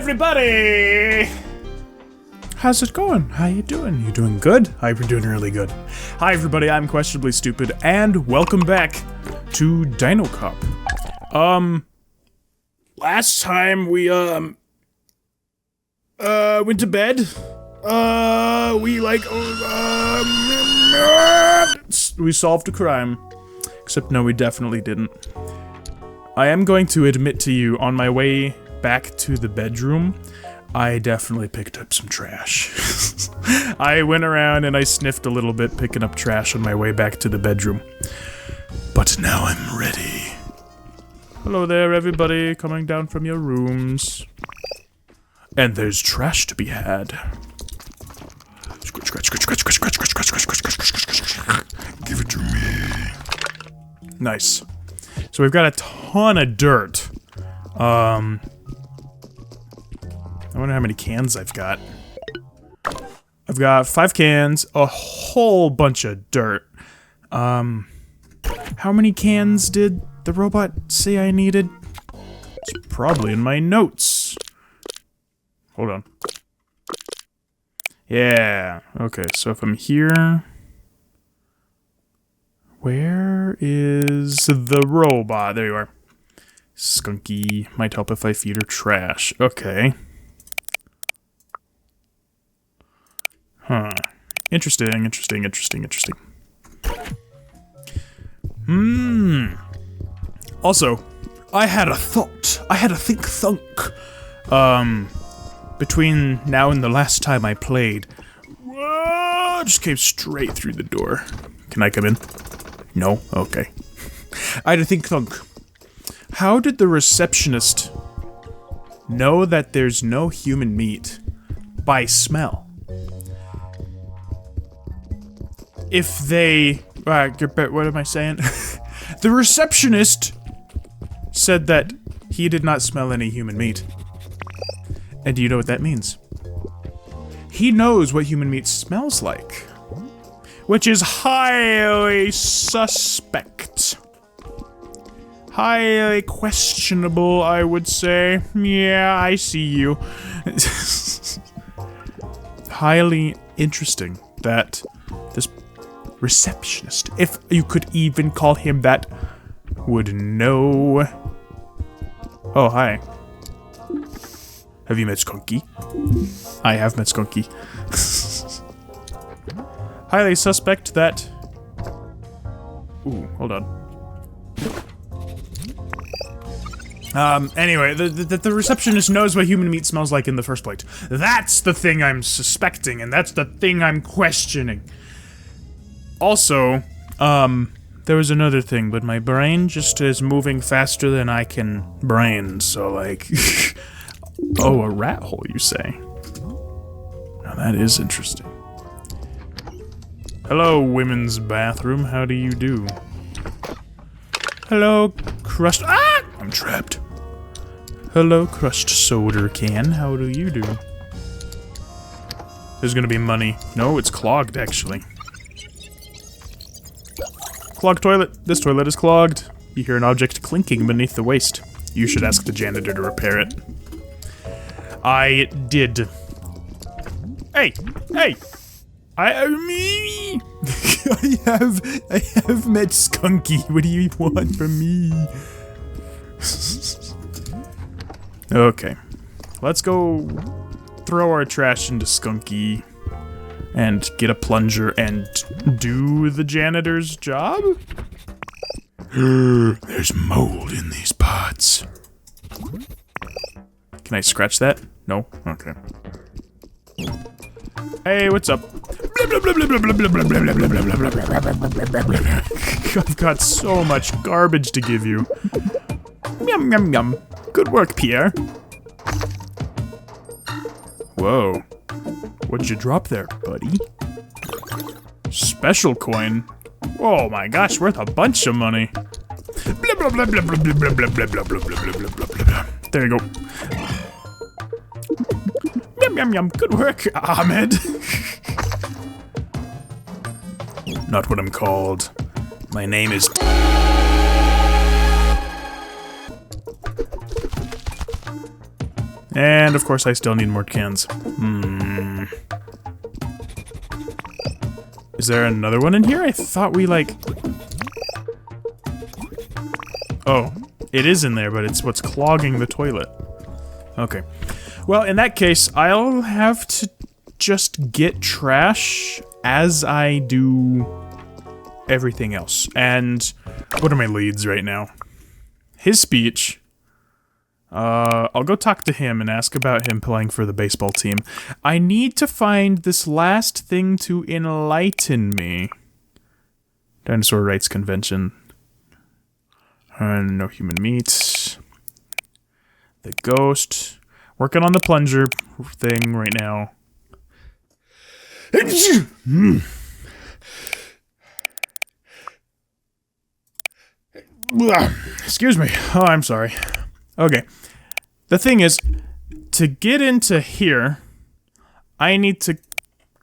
everybody! How's it going? How you doing? You doing good? I've been doing really good. Hi everybody, I'm Questionably Stupid, and welcome back to Dinocop. Last time we, went to bed. We solved a crime. Except no, we definitely didn't. I am going to admit to you, on my way back to the bedroom, I definitely picked up some trash. I went around and I sniffed a little bit, picking up trash on my way back to the bedroom. But now I'm ready. Hello there, everybody, coming down from your rooms. And there's trash to be had. Scratch, scratch, scratch, scratch, scratch, scratch, scratch, scratch, scratch, scratch, scratch. Give it to me. Nice. So we've got a ton of dirt. I wonder how many cans I've got. I've got 5 cans, a whole bunch of dirt. How many cans did the robot say I needed? It's probably in my notes. Hold on. Yeah, okay, so if I'm here... Where is the robot? There you are. Skunky. Might help if I feed her trash. Okay. Huh. Interesting. Also, I had a thought. I had a think-thunk. Between now and the last time I played. Whoa, just came straight through the door. Can I come in? No? Okay. I had a think-thunk. How did the receptionist know that there's no human meat by smell? If they... what am I saying? The receptionist said that he did not smell any human meat. And do you know what that means? He knows what human meat smells like. Which is highly suspect. Highly questionable, I would say. Yeah, I see you. Highly interesting that this receptionist, if you could even call him that, would know. Oh, hi. Have you met Skunky? I have met Skunky. Highly suspect that... Ooh, hold on. Anyway, the receptionist knows what human meat smells like in the first place. That's the thing I'm suspecting, and that's the thing I'm questioning. Also, there was another thing, but my brain just is moving faster than I can brain, so like... Oh, a rat hole, you say? Now that is interesting. Hello, women's bathroom. How do you do? Hello, crushed... Ah! I'm trapped. Hello, crushed soda can. How do you do? There's gonna be money. No, it's clogged, actually. Clogged toilet. This toilet is clogged. You hear an object clinking beneath the waste. You should ask the janitor to repair it. I did. Hey! Hey! Me! I have met Skunky. What do you want from me? Okay. Let's go throw our trash into Skunky and get a plunger and do the janitor's job? There's mold in these pots. Can I scratch that? No? Okay. Hey, what's up? I've got so much garbage to give you. Yum, yum, yum. Good work, Pierre. Whoa. What'd you drop there, buddy? Special coin? Oh my gosh, worth a bunch of money. There you go. Yum, yum, yum. Good work, Ahmed. Not what I'm called. My name is... And, of course, I still need more cans. Is there another one in here? I thought we, like... Oh, it is in there, but it's what's clogging the toilet. Okay. Well, in that case, I'll have to just get trash as I do everything else. And what are my leads right now? His speech. I'll go talk to him and ask about him playing for the baseball team. I need to find this last thing to enlighten me. Dinosaur Rights Convention. No human meat. The ghost. Working on the plunger thing right now. Excuse me. Oh, I'm sorry. Okay. The thing is, to get into here, I need to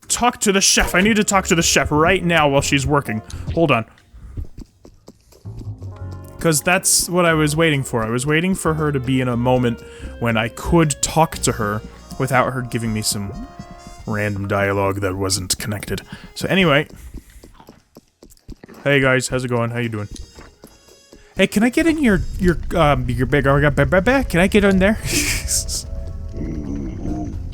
talk to the chef. I need to talk to the chef right now while she's working. Hold on. Because that's what I was waiting for. I was waiting for her to be in a moment when I could talk to her without her giving me some random dialogue that wasn't connected. So anyway. Hey guys, how's it going? How you doing? Hey, can I get in your big, can I get in there?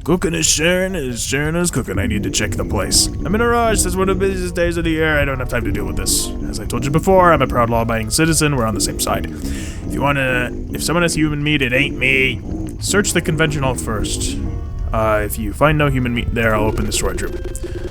Cooking is sharing is cooking. I need to check the place. I'm in a rush. This is one of the busiest days of the year. I don't have time to deal with this. As I told you before, I'm a proud law-abiding citizen. We're on the same side. If someone has human meat, it ain't me. Search the convention hall first. If you find no human meat there, I'll open the storage room.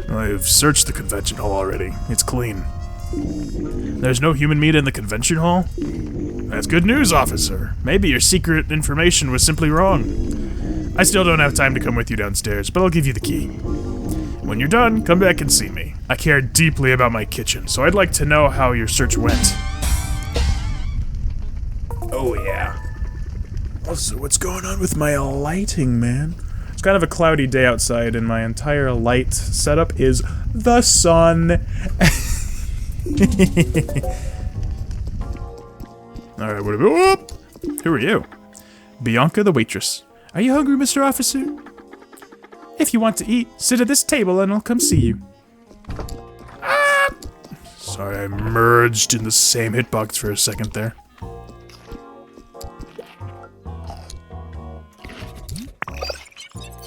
I've searched the convention hall already. It's clean. There's no human meat in the convention hall? That's good news, officer. Maybe your secret information was simply wrong. I still don't have time to come with you downstairs, but I'll give you the key. When you're done, come back and see me. I care deeply about my kitchen, so I'd like to know how your search went. Oh, yeah. Also, what's going on with my lighting, man? It's kind of a cloudy day outside, and my entire light setup is the sun. Alright, whoop! Who are you? Bianca the waitress. Are you hungry, Mr. Officer? If you want to eat, sit at this table and I'll come see you. Ah! Sorry, I merged in the same hitbox for a second there.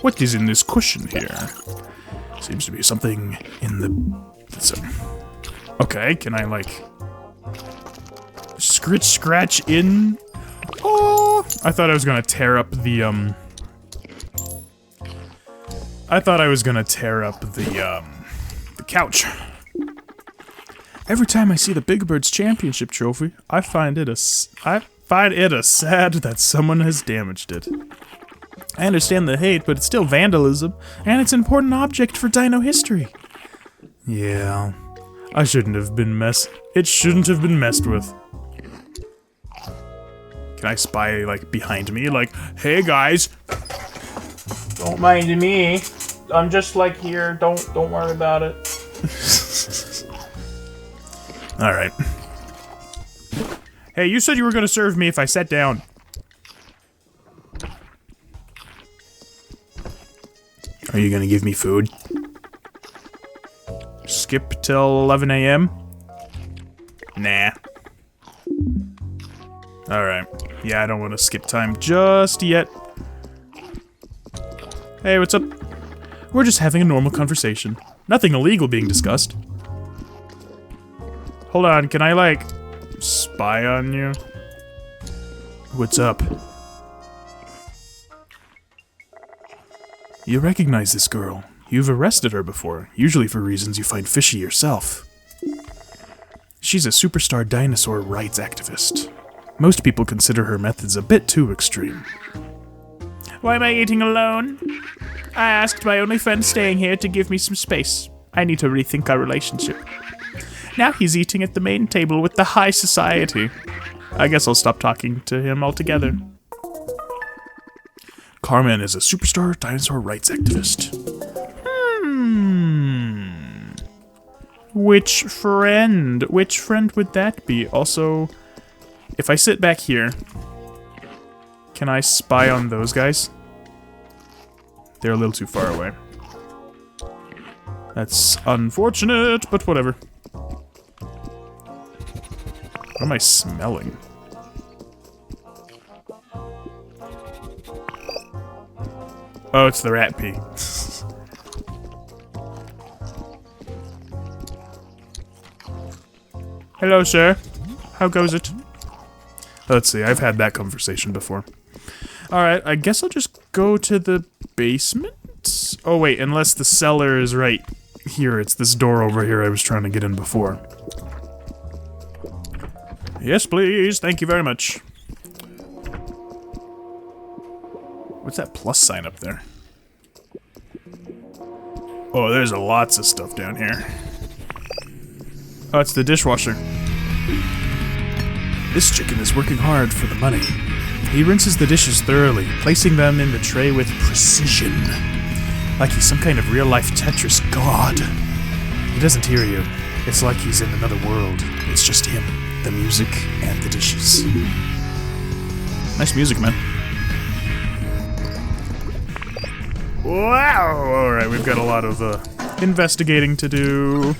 What is in this cushion here? Seems to be something in the... Okay, can I, like... scratch in? Oh! I thought I was gonna tear up the, I thought I was gonna tear up the couch. Every time I see the Big Bird's championship trophy, I find it a sad that someone has damaged it. I understand the hate, but it's still vandalism, and it's an important object for dino history. Yeah, it shouldn't have been messed with. Can I spy, like, behind me? Like, hey guys, don't mind me. I'm just, like, here. Don't worry about it. Alright. Hey, you said you were gonna serve me if I sat down. Are you gonna give me food? Skip till 11 a.m.? Nah. Alright. Yeah, I don't want to skip time just yet. Hey, what's up? We're just having a normal conversation. Nothing illegal being discussed. Hold on, can I, like, spy on you? What's up? You recognize this girl. You've arrested her before, usually for reasons you find fishy yourself. She's a superstar dinosaur rights activist. Most people consider her methods a bit too extreme. Why am I eating alone? I asked my only friend staying here to give me some space. I need to rethink our relationship. Now he's eating at the main table with the high society. I guess I'll stop talking to him altogether. Carmen is a superstar dinosaur rights activist. Which friend? Which friend would that be? Also, if I sit back here, can I spy on those guys? They're a little too far away. That's unfortunate, but whatever. What am I smelling? Oh, it's the rat pee. Hello, sir. How goes it? Let's see, I've had that conversation before. Alright, I guess I'll just go to the basement? Oh wait, unless the cellar is right here. It's this door over here I was trying to get in before. Yes, please. Thank you very much. What's that plus sign up there? Oh, there's lots of stuff down here. Oh, it's the dishwasher. This chicken is working hard for the money. He rinses the dishes thoroughly, placing them in the tray with precision. Like he's some kind of real-life Tetris god. He doesn't hear you. It's like he's in another world. It's just him, the music, and the dishes. Nice music, man. Wow! Alright, we've got a lot of investigating to do.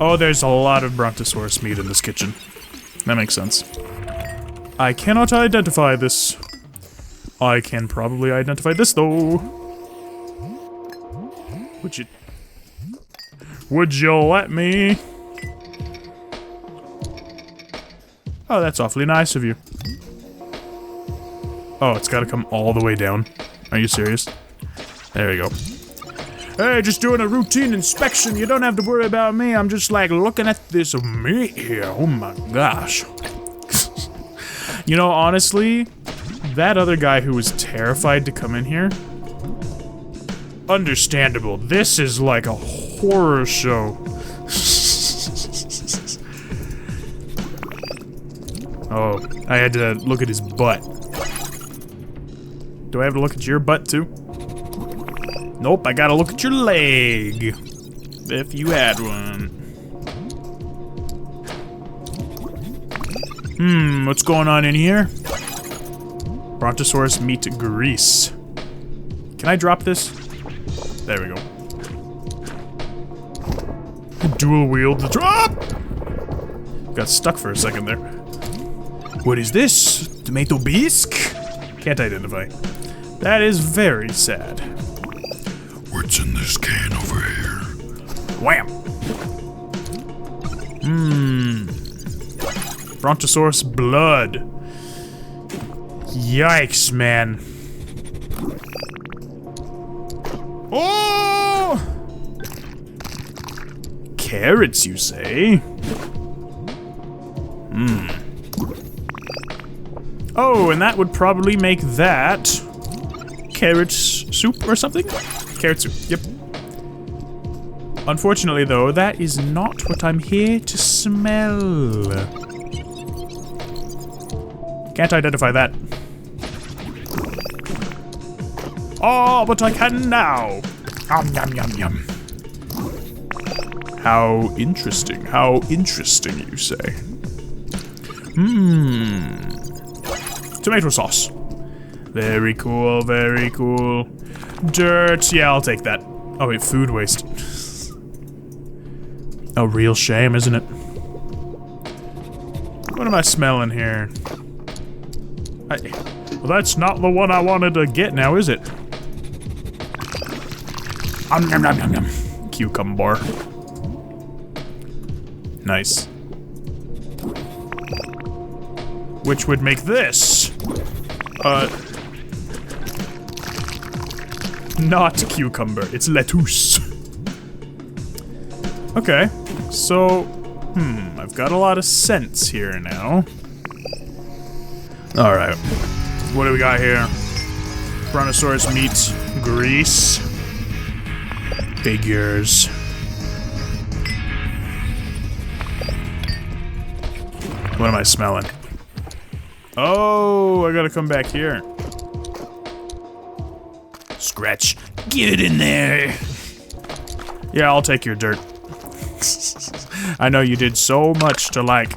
Oh, there's a lot of brontosaurus meat in this kitchen. That makes sense. I cannot identify this. I can probably identify this, though. Would you let me? Oh, that's awfully nice of you. Oh, it's gotta come all the way down. Are you serious? There we go. Hey, just doing a routine inspection. You don't have to worry about me. I'm just like looking at this meat here. Oh my gosh. You know, honestly, that other guy who was terrified to come in here, understandable. This is like a horror show. Oh, I had to look at his butt. Do I have to look at your butt too? Nope, I gotta look at your leg. If you had one. What's going on in here? Brontosaurus meat grease. Can I drop this? There we go. Dual wield the drop! Got stuck for a second there. What is this? Tomato bisque? Can't identify. That is very sad. What's in this can over here? Wham! Brontosaurus blood. Yikes, man. Oh! Carrots, you say? Oh, and that would probably make that carrot soup or something? Carrot soup, yep. Unfortunately, though, that is not what I'm here to smell. Can't identify that. Oh, but I can now. Yum, yum, yum. How interesting, you say. Tomato sauce. Very cool, very cool. Dirt, yeah, I'll take that. Oh wait, food waste. A real shame, isn't it? What am I smelling here? Well, that's not the one I wanted to get now, is it? Nom nom nom nom. Cucumber. Nice. Which would make this not cucumber, it's lettuce. Okay, so I've got a lot of scents here now. Alright, what do we got here? Brontosaurus meat grease. Figures. What am I smelling? Oh, I gotta come back here. Scratch. Get it in there. Yeah, I'll take your dirt. I know you did so much to, like,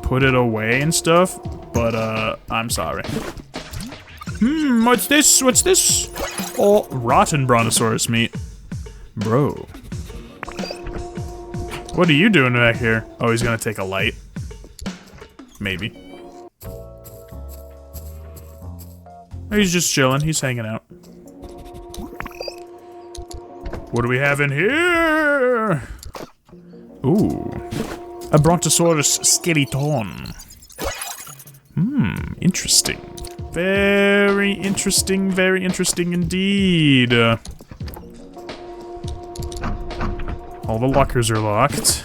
put it away and stuff, but, I'm sorry. What's this? What's this? Oh, rotten brontosaurus meat. Bro. What are you doing back here? Oh, he's gonna take a light. Maybe. He's just chilling. He's hanging out. What do we have in here? Ooh. A brontosaurus skeleton. Interesting. Very interesting indeed. All the lockers are locked.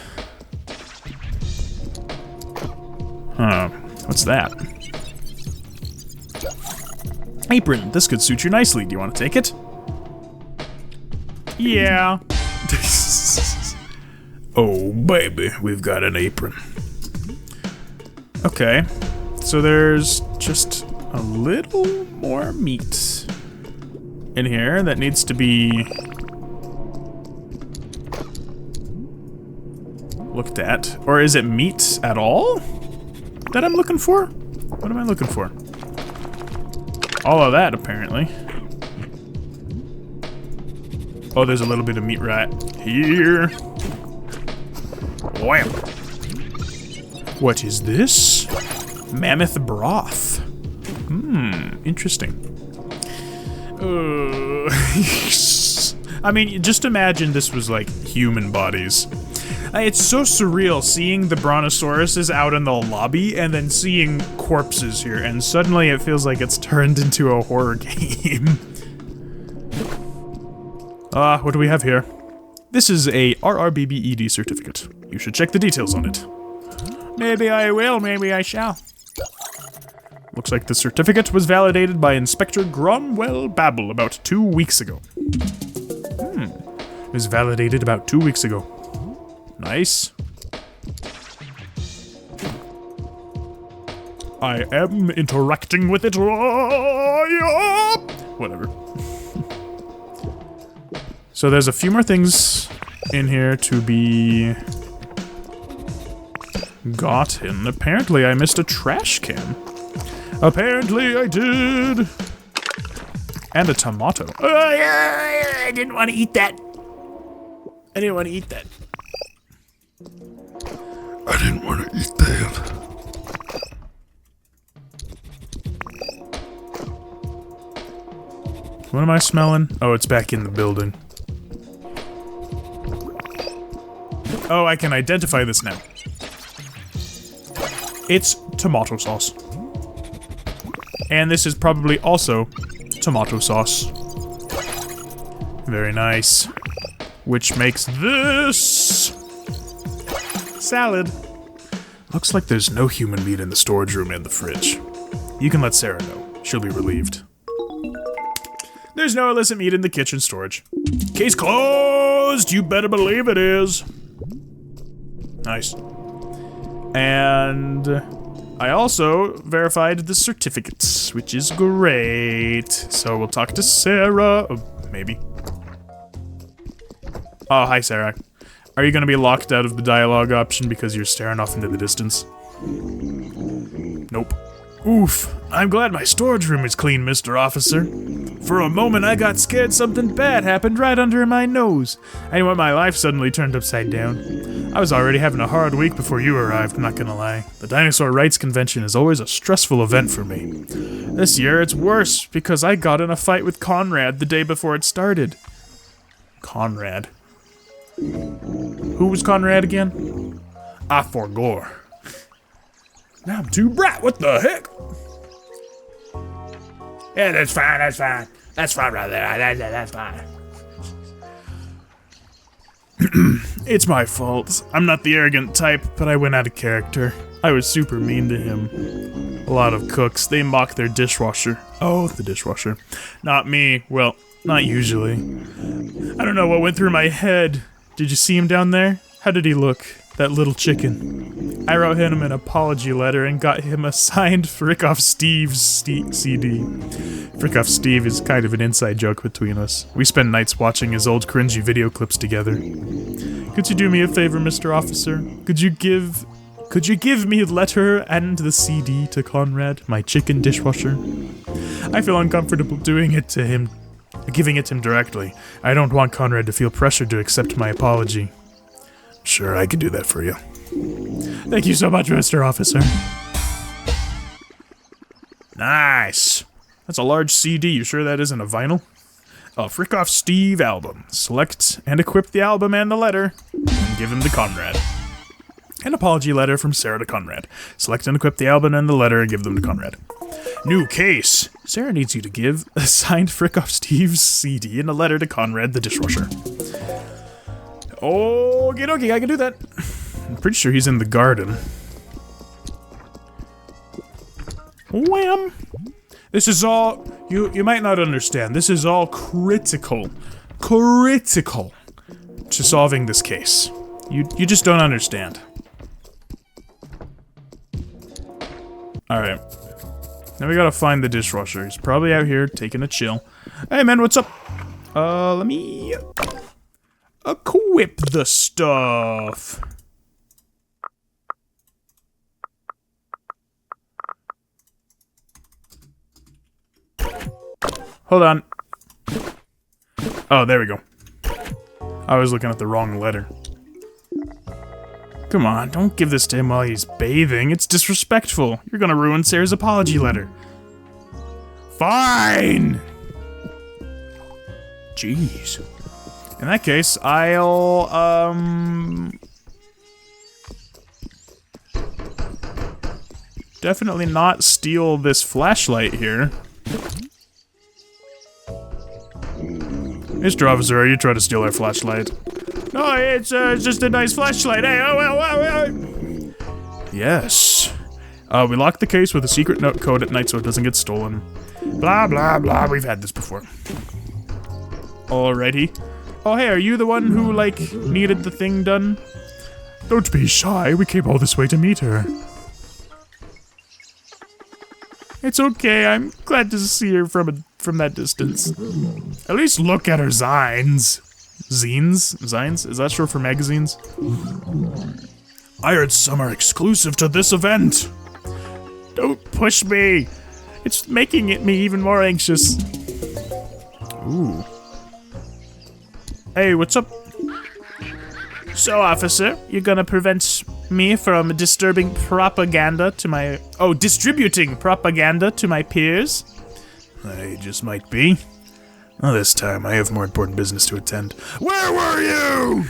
Huh. What's that? Apron. This could suit you nicely. Do you want to take it? Yeah. Oh, baby. We've got an apron. Okay. So there's just a little more meat in here that needs to be looked at. Or is it meat at all that I'm looking for? What am I looking for? All of that, apparently. Oh, there's a little bit of meat right here. Wham! What is this? Mammoth broth. Interesting. I mean, just imagine this was like human bodies. It's so surreal seeing the brontosauruses out in the lobby and then seeing corpses here, and suddenly it feels like it's turned into a horror game. What do we have here? This is a RRBBED certificate. You should check the details on it. Maybe I will, maybe I shall. Looks like the certificate was validated by Inspector Gromwell Babble about 2 weeks ago. It was validated about 2 weeks ago. Nice. I am interacting with it. Whatever. So there's a few more things in here to be gotten. Apparently I missed a trash can. Apparently I did. And a tomato. I didn't want to eat that. I didn't want to eat that. I didn't want to eat that. What am I smelling? Oh, it's back in the building. Oh, I can identify this now. It's tomato sauce. And this is probably also tomato sauce. Very nice. Which makes this salad. Looks like there's no human meat in the storage room and the fridge. You can let Sarah know. She'll be relieved. There's no illicit meat in the kitchen storage. Case closed! You better believe it is. Nice. And I also verified the certificates, which is great. So we'll talk to Sarah. Oh, maybe. Oh, hi, Sarah. Are you going to be locked out of the dialogue option because you're staring off into the distance? Nope. Oof. I'm glad my storage room is clean, Mr. Officer. For a moment, I got scared something bad happened right under my nose. I knew my life suddenly turned upside down. I was already having a hard week before you arrived, I'm not gonna lie. The Dinosaur Rights Convention is always a stressful event for me. This year, it's worse, because I got in a fight with Conrad the day before it started. Conrad. Who was Conrad again? I forgot. Now I'm too bright, what the heck? Yeah, that's fine, that's fine. That's fine right there, that's fine. It's my fault. I'm not the arrogant type, but I went out of character. I was super mean to him. A lot of cooks, they mock their dishwasher. Oh, the dishwasher. Not me. Well, not usually. I don't know what went through my head. Did you see him down there? How did he look? That little chicken. I wrote him an apology letter and got him a signed Frick Off Steve's CD. Frick Off Steve is kind of an inside joke between us. We spend nights watching his old cringy video clips together. Could you do me a favor, Mr. Officer? Could you give me a letter and the CD to Conrad, my chicken dishwasher? I feel uncomfortable doing it to him, giving it to him directly. I don't want Conrad to feel pressured to accept my apology. Sure, I can do that for you. Thank you so much, Mr. Officer. Nice. That's a large CD. You sure that isn't a vinyl? A Frickoff Steve album. Select and equip the album and the letter, and give them to Conrad. An apology letter from Sarah to Conrad. Select and equip the album and the letter and give them to Conrad. New case. Sarah needs you to give a signed Frickoff Steve's CD and a letter to Conrad the dishwasher. Okie dokie, I can do that. I'm pretty sure he's in the garden. Wham! This is all, you might not understand, this is all critical to solving this case. You just don't understand. Alright. Now we gotta find the dishwasher. He's probably out here taking a chill. Hey man, what's up? Let me equip the stuff. Hold on. Oh, there we go. I was looking at the wrong letter. Come on, don't give this to him while he's bathing. It's disrespectful. You're gonna ruin Sarah's apology letter. Fine! Jeez. In that case, I'll, definitely not steal this flashlight here. Mr. Officer, are you trying to steal our flashlight? No, it's just a nice flashlight. Hey, oh. Yes. We lock the case with a secret note code at night so it doesn't get stolen. Blah, blah, blah. We've had this before. Alrighty. Oh, hey, are you the one who, like, needed the thing done? Don't be shy. We came all this way to meet her. It's okay. I'm glad to see her from that distance. At least look at her zines. Zines? Zines? Is that short for magazines? I heard some are exclusive to this event. Don't push me. It's making me even more anxious. Ooh. Hey, what's up? So, officer, you're gonna prevent me from disturbing propaganda to my... Oh, distributing propaganda to my peers? I just might be. Well, this time I have more important business to attend. Where were you?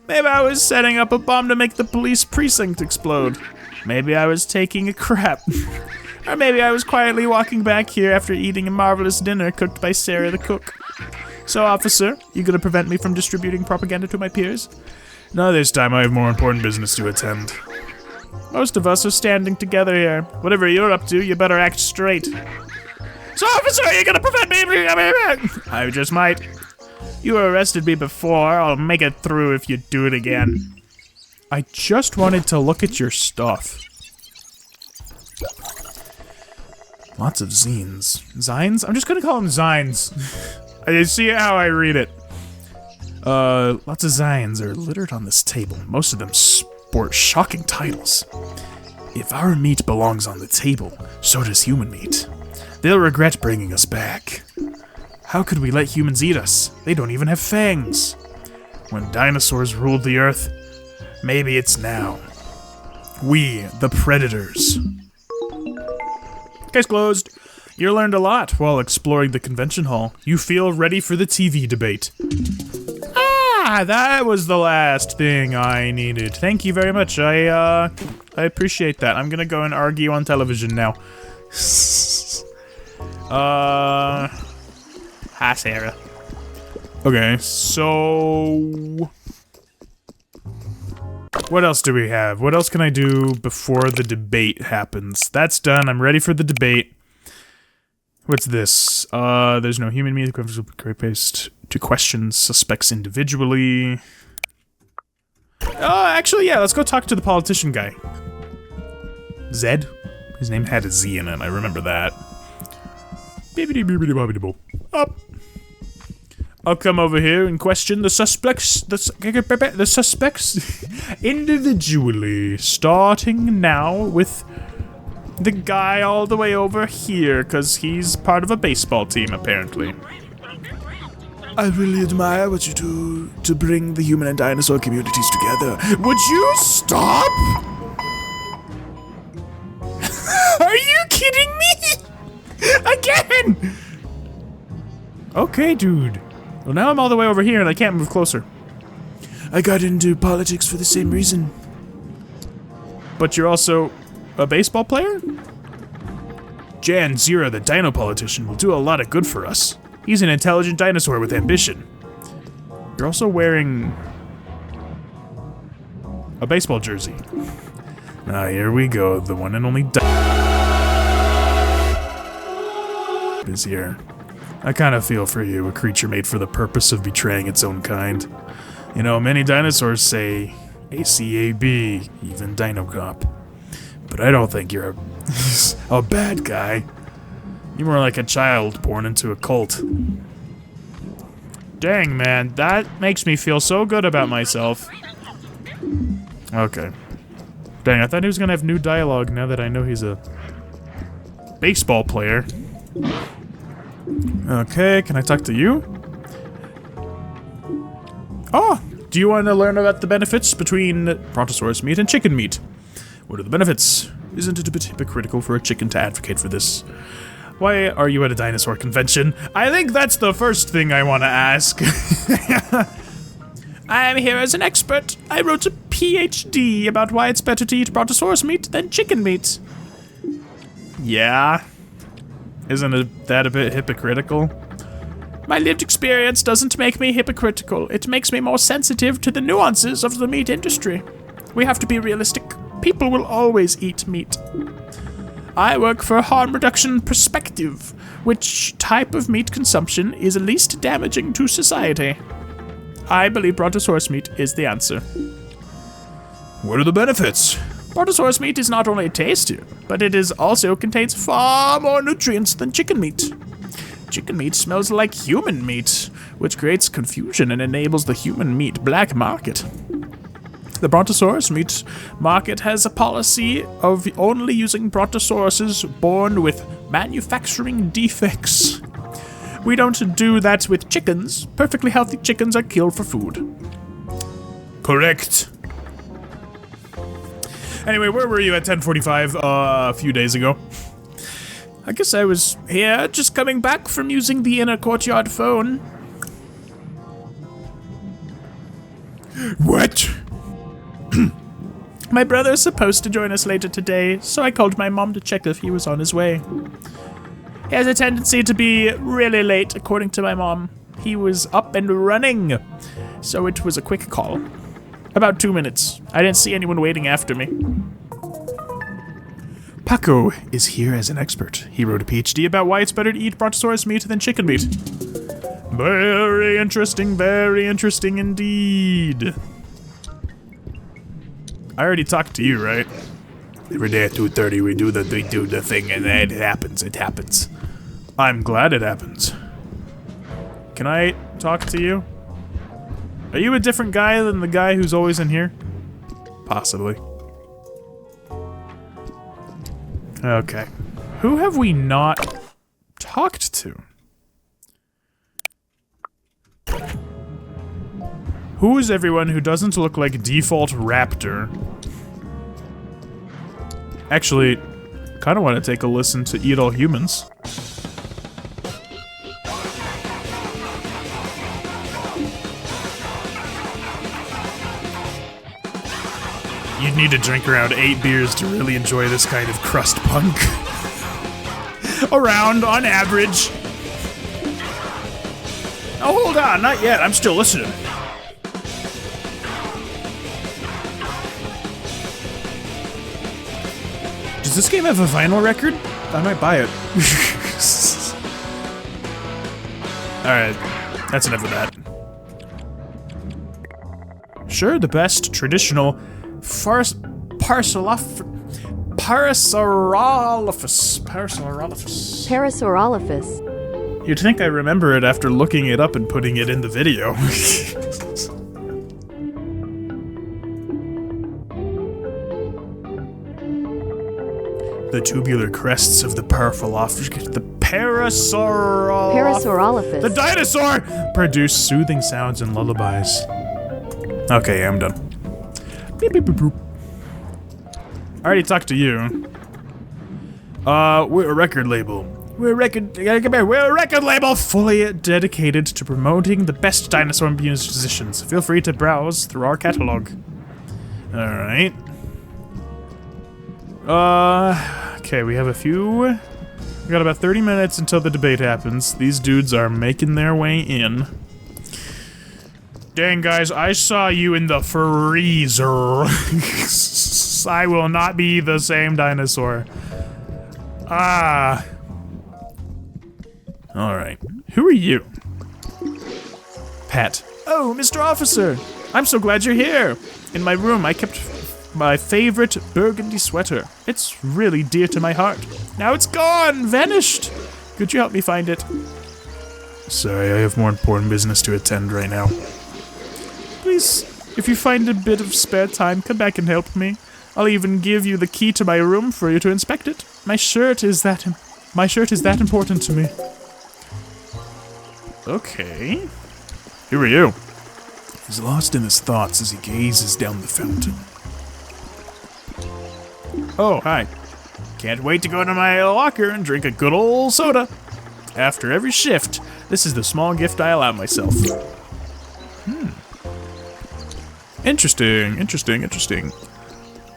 Maybe I was setting up a bomb to make the police precinct explode. Maybe I was taking a crap. Or maybe I was quietly walking back here after eating a marvelous dinner cooked by Sarah the cook. So, officer, you gonna prevent me from distributing propaganda to my peers? No, this time I have more important business to attend. Most of us are standing together here. Whatever you're up to, you better act straight. So, officer, are you gonna prevent me? I just might. You arrested me before. I'll make it through if you do it again. I just wanted to look at your stuff. Lots of zines. Zines? I'm just gonna call them zines. I see how I read it. Lots of zines are littered on this table. Most of them sport shocking titles. If our meat belongs on the table, so does human meat. They'll regret bringing us back. How could we let humans eat us? They don't even have fangs. When dinosaurs ruled the earth, maybe it's now. We, the predators. Case closed. You learned a lot while exploring the convention hall. You feel ready for the TV debate. Ah, that was the last thing I needed. Thank you very much. I appreciate that. I'm gonna go and argue on television now. Hi, Sarah. Okay, so... what else do we have? What else can I do before the debate happens? That's done. I'm ready for the debate. What's this? There's no human meat based to question suspects individually. Actually, yeah, let's go talk to the politician guy. Zed? His name had a Z in it, I remember that. Up. I'll come over here and question the suspects individually, starting now with The guy all the way over here, because he's part of a baseball team, apparently. I really admire what you do to bring the human and dinosaur communities together. Would you stop? Are you kidding me? Again! Okay, dude. Well, now I'm all the way over here and I can't move closer. I got into politics for the same reason. But you're also a baseball player? Jan Zero, the dino politician, will do a lot of good for us. He's an intelligent dinosaur with ambition. You're also wearing a baseball jersey. Ah, here we go. The one and only is here. I kind of feel for you, a creature made for the purpose of betraying its own kind. You know, many dinosaurs say ACAB, even Dinocop. But I don't think you're a bad guy. You're more like a child born into a cult. Dang, man, that makes me feel so good about myself. Okay. Dang, I thought he was gonna have new dialogue now that I know he's a baseball player. Okay, can I talk to you? Oh, do you want to learn about the benefits between Brontosaurus meat and chicken meat? What are the benefits? Isn't it a bit hypocritical for a chicken to advocate for this? Why are you at a dinosaur convention? I think that's the first thing I want to ask. I am here as an expert. I wrote a PhD about why it's better to eat Brontosaurus meat than chicken meat. Yeah? Isn't that a bit hypocritical? My lived experience doesn't make me hypocritical. It makes me more sensitive to the nuances of the meat industry. We have to be realistic. People will always eat meat. I work for a harm reduction perspective. Which type of meat consumption is least damaging to society? I believe Brontosaurus meat is the answer. What are the benefits? Brontosaurus meat is not only tastier, but it is also contains far more nutrients than chicken meat. Chicken meat smells like human meat, which creates confusion and enables the human meat black market. The Brontosaurus meat market has a policy of only using Brontosauruses born with manufacturing defects. We don't do that with chickens. Perfectly healthy chickens are killed for food. Correct. Anyway, where were you at 10:45 a few days ago? I guess I was here, just coming back from using the inner courtyard phone. What? My brother is supposed to join us later today, so I called my mom to check if he was on his way. He has a tendency to be really late, according to my mom. He was up and running, so it was a quick call. About 2 minutes. I didn't see anyone waiting after me. Paco is here as an expert. He wrote a PhD about why it's better to eat Brontosaurus meat than chicken meat. Very interesting indeed. I already talked to you, right? Every day at 2:30 we do the thing and it happens. I'm glad it happens. Can I talk to you? Are you a different guy than the guy who's always in here? Possibly. Okay. Who have we not talked to? Who is everyone who doesn't look like default raptor? Actually, kind of want to take a listen to Eat All Humans. You'd need to drink around 8 beers to really enjoy this kind of crust punk. Around, on average. Oh, hold on, not yet, I'm still listening. Does this game have a vinyl record? I might buy it. Alright, that's enough of that. Sure, the best traditional Parasaurolophus. You'd think I remember it after looking it up and putting it in the video. The tubular crests of the the Parasaurolophus. The dinosaur produce soothing sounds and lullabies. Okay, I'm done. Beep, beep, boop, boop. I already talked to you. We're a record label. We're a record label fully dedicated to promoting the best dinosaur musicians. Feel free to browse through our catalog. Alright. Okay, we have a few. We got about 30 minutes until the debate happens. These dudes are making their way in. Dang, guys, I saw you in the freezer. I will not be the same dinosaur. Ah. Alright. Who are you? Pat. Oh, Mr. Officer! I'm so glad you're here! In my room, I kept my favorite burgundy sweater. It's really dear to my heart. Now it's gone! Vanished! Could you help me find it? Sorry, I have more important business to attend right now. Please, if you find a bit of spare time, come back and help me. I'll even give you the key to my room for you to inspect it. My shirt is that important to me. Okay. Who are you? He's lost in his thoughts as he gazes down the fountain. Oh, hi. Can't wait to go to my locker and drink a good old soda. After every shift, this is the small gift I allow myself. Interesting.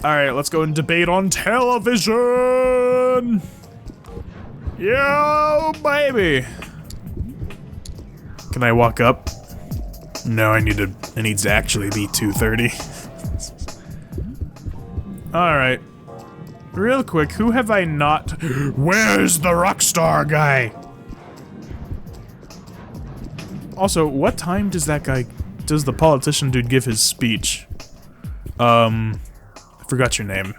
Alright, let's go and debate on television! Yo, baby! Can I walk up? No, it needs to actually be 2:30. Alright. Real quick, who have I not... Where's the rockstar guy? Also, what time does the politician dude give his speech? I forgot your name.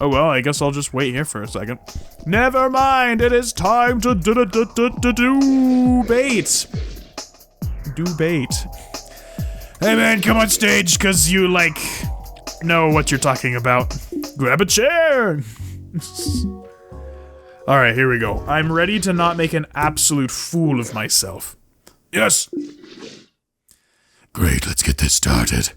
Oh well, I guess I'll just wait here for a second. Never mind, it is time to debate. Debate. Hey man, come on stage, cause you know what you're talking about. Grab a chair. Alright, here we go. I'm ready to not make an absolute fool of myself. Yes! Great, let's get this started.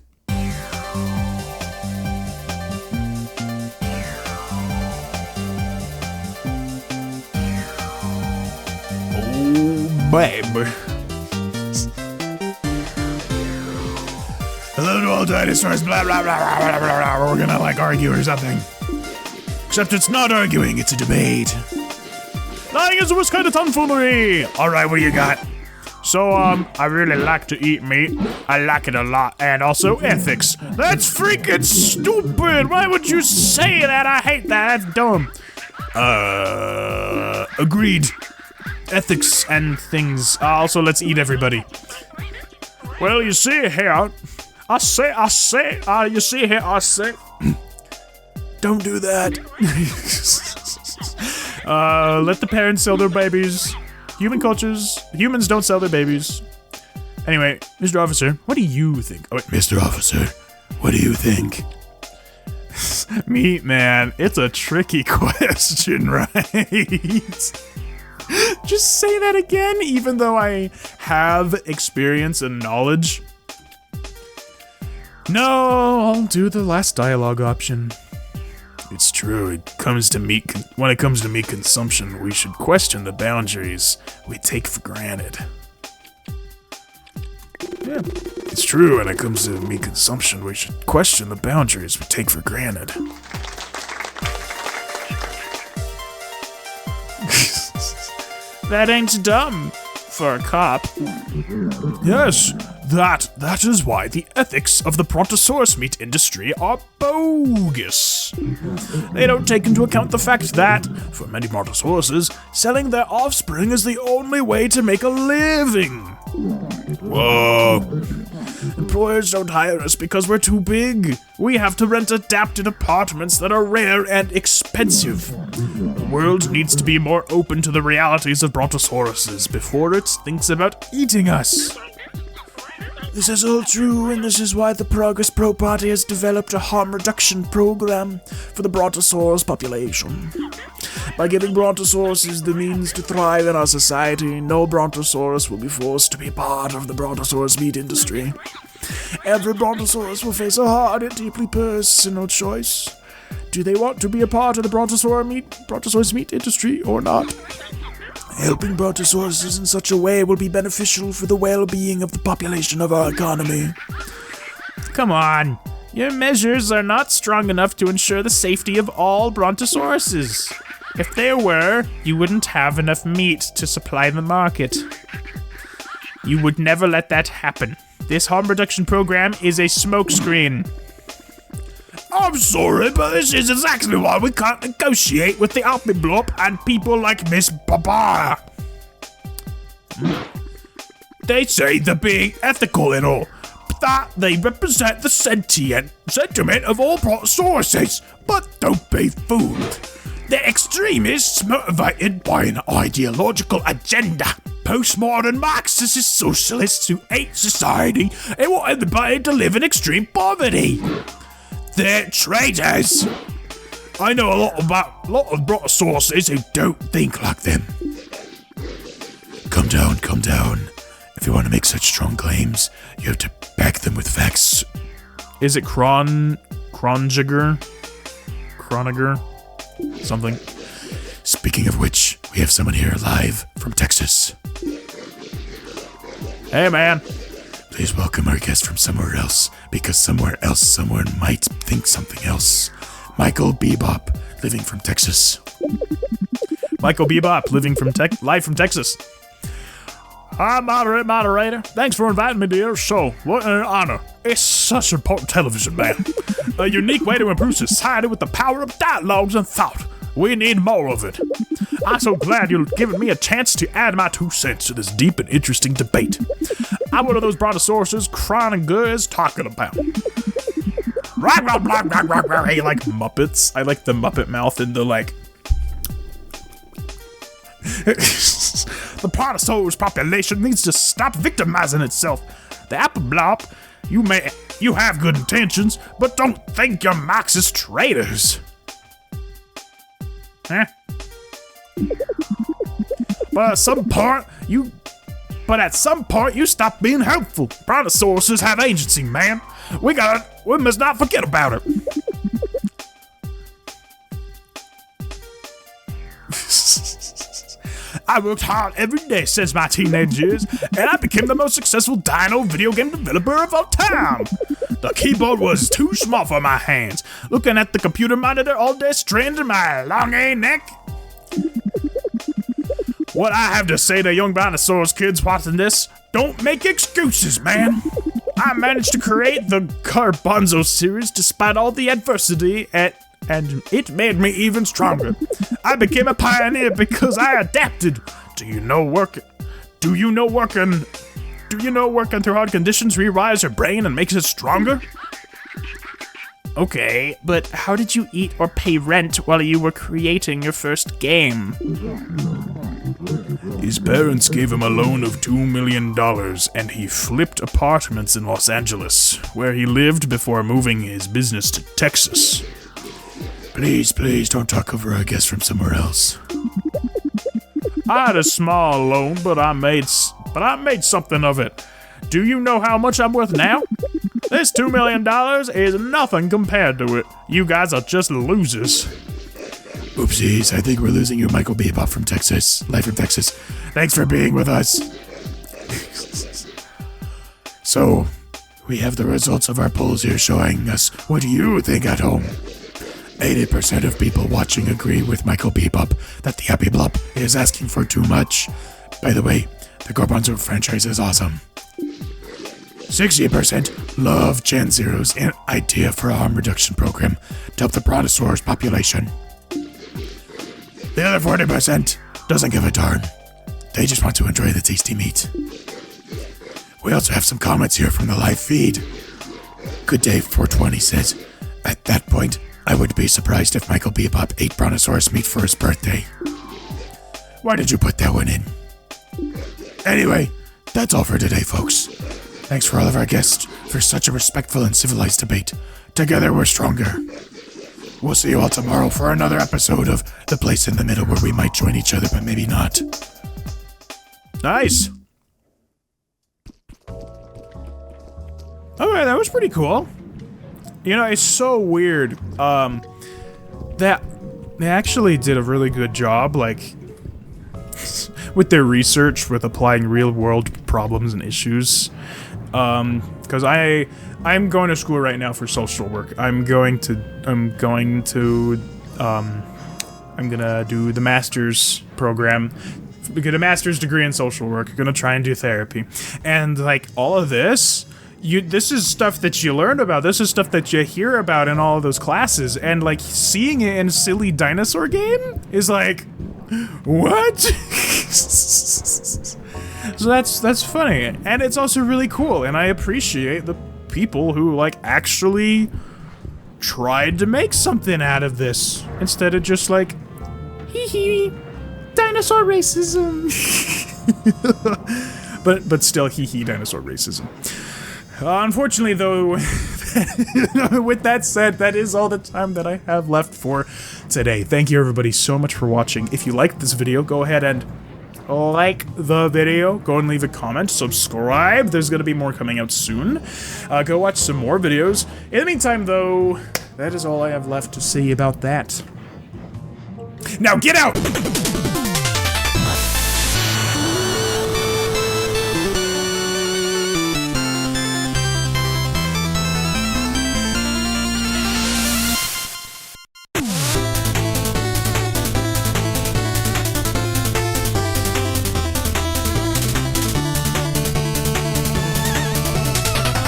Oh, babe. Hello to all dinosaurs, blah blah blah blah blah blah. We're gonna argue or something. Except it's not arguing, it's a debate. Lying is the worst kind of tomfoolery! Alright, what do you got? So, I really like to eat meat. I like it a lot. And also ethics. That's freaking stupid! Why would you say that? I hate that. That's dumb. Agreed. Ethics and things. Also, let's eat everybody. Well, you see here. You see here, don't do that. Let the parents sell their babies. Humans don't sell their babies. Anyway, Mr. Officer, what do you think? Oh, wait. Mr. Officer, what do you think? Meat man, it's a tricky question, right? Just say that again, even though I have experience and knowledge. No, I'll do the last dialogue option. It's true, when it comes to meat consumption, we should question the boundaries we take for granted. Yeah, it's true, when it comes to meat consumption, we should question the boundaries we take for granted. That ain't dumb for a cop. Yes, that is why the ethics of the brontosaurus meat industry are bogus. They don't take into account the fact that, for many brontosauruses, selling their offspring is the only way to make a living. Whoa. Employers don't hire us because we're too big. We have to rent adapted apartments that are rare and expensive. The world needs to be more open to the realities of brontosauruses before it thinks about eating us. This is all true, and this is why the Progress Pro Party has developed a harm reduction program for the Brontosaurus population. By giving Brontosauruses the means to thrive in our society, no Brontosaurus will be forced to be part of the Brontosaurus meat industry. Every Brontosaurus will face a hard and deeply personal choice. Do they want to be a part of the Brontosaurus meat industry or not? Helping Brontosauruses in such a way will be beneficial for the well-being of the population of our economy. Come on. Your measures are not strong enough to ensure the safety of all Brontosauruses. If there were, you wouldn't have enough meat to supply the market. You would never let that happen. This harm reduction program is a smokescreen. I'm sorry, but this is exactly why we can't negotiate with the Alpi-Blop and people like Miss Baba. They say they're being ethical and all, but that they represent the sentiment of all Brontosauruses. But don't be fooled. They're extremists motivated by an ideological agenda. Postmodern Marxist socialists who hate society and want everybody to live in extreme poverty. They're traitors. I know a lot of Brontosauruses who don't think like them. Calm down. If you want to make such strong claims, you have to back them with facts. Is it Kroniger? Something. Speaking of which, we have someone here live from Texas. Hey, man. Please welcome our guest from somewhere else, because somewhere else someone might think something else. Michael Bebop, living from Texas. Michael Bebop, live from Texas. Hi, moderator. Thanks for inviting me to your show. What an honor. It's such important television, man. A unique way to improve society with the power of dialogues and thought. We need more of it. I'm so glad you've given me a chance to add my 2 cents to this deep and interesting debate. I'm one of those Brontosauruses Kroniger is talking about. Hey, like Muppets. I like the Muppet mouth and the like. The Brontosaurus population needs to stop victimizing itself. The Alpi-Blop, you have good intentions, but don't think you're Marxist traitors. Huh? But at some point you stop being helpful. Brontosauruses have agency, man. We must not forget about it. I worked hard every day since my teenage years, and I became the most successful dino video game developer of all time. The keyboard was too small for my hands. Looking at the computer monitor all day strained my long neck. What I have to say to young Brontosaurus kids watching this, don't make excuses, man. I managed to create the Garbanzo series despite all the adversity, and it made me even stronger. I became a pioneer because I adapted. Do you know working through hard conditions rewires your brain and makes it stronger? Okay, but how did you eat or pay rent while you were creating your first game? His parents gave him a loan of $2 million, and he flipped apartments in Los Angeles, where he lived before moving his business to Texas. Please don't talk over our guest from somewhere else. I had a small loan, but I made something of it. Do you know how much I'm worth now? This $2 million is nothing compared to it. You guys are just losers. Oopsies, I think we're losing you, Michael Bebop from Texas. Live from Texas. Thanks for being with us. So, we have the results of our polls here showing us what you think at home. 80% of people watching agree with Michael Bebop that the Alpi-Blop is asking for too much. By the way, the Garbanzo franchise is awesome. 60% love Gen Zero's idea for a harm reduction program to help the Brontosaurus population. The other 40% doesn't give a darn. They just want to enjoy the tasty meat. We also have some comments here from the live feed. Good Day 420 says, at that point, I would be surprised if Michael Bebop ate Brontosaurus meat for his birthday. Why did you put that one in? Anyway, that's all for today, folks. Thanks for all of our guests for such a respectful and civilized debate. Together we're stronger. We'll see you all tomorrow for another episode of The Place in the Middle, where we might join each other, but maybe not. Nice. Okay, that was pretty cool. You know, it's so weird, that they actually did a really good job, like, with their research, with applying real-world problems and issues. Because I'm going to school right now for social work. I'm gonna do the master's program, get a master's degree in social work, gonna try and do therapy. And, like, all of this, this is stuff that you learn about, this is stuff that you hear about in all of those classes, and, like, seeing it in a silly dinosaur game is like, what? So that's funny, and it's also really cool, and I appreciate the people who, like, actually tried to make something out of this, instead of just like, hee hee, dinosaur racism. but still, hee hee, dinosaur racism. Unfortunately, though, with that said, that is all the time that I have left for today. Thank you, everybody, so much for watching. If you liked this video, go ahead and like the video, go and leave a comment, subscribe, there's gonna be more coming out soon. Go watch some more videos. In the meantime, though, that is all I have left to say about that. Now get out!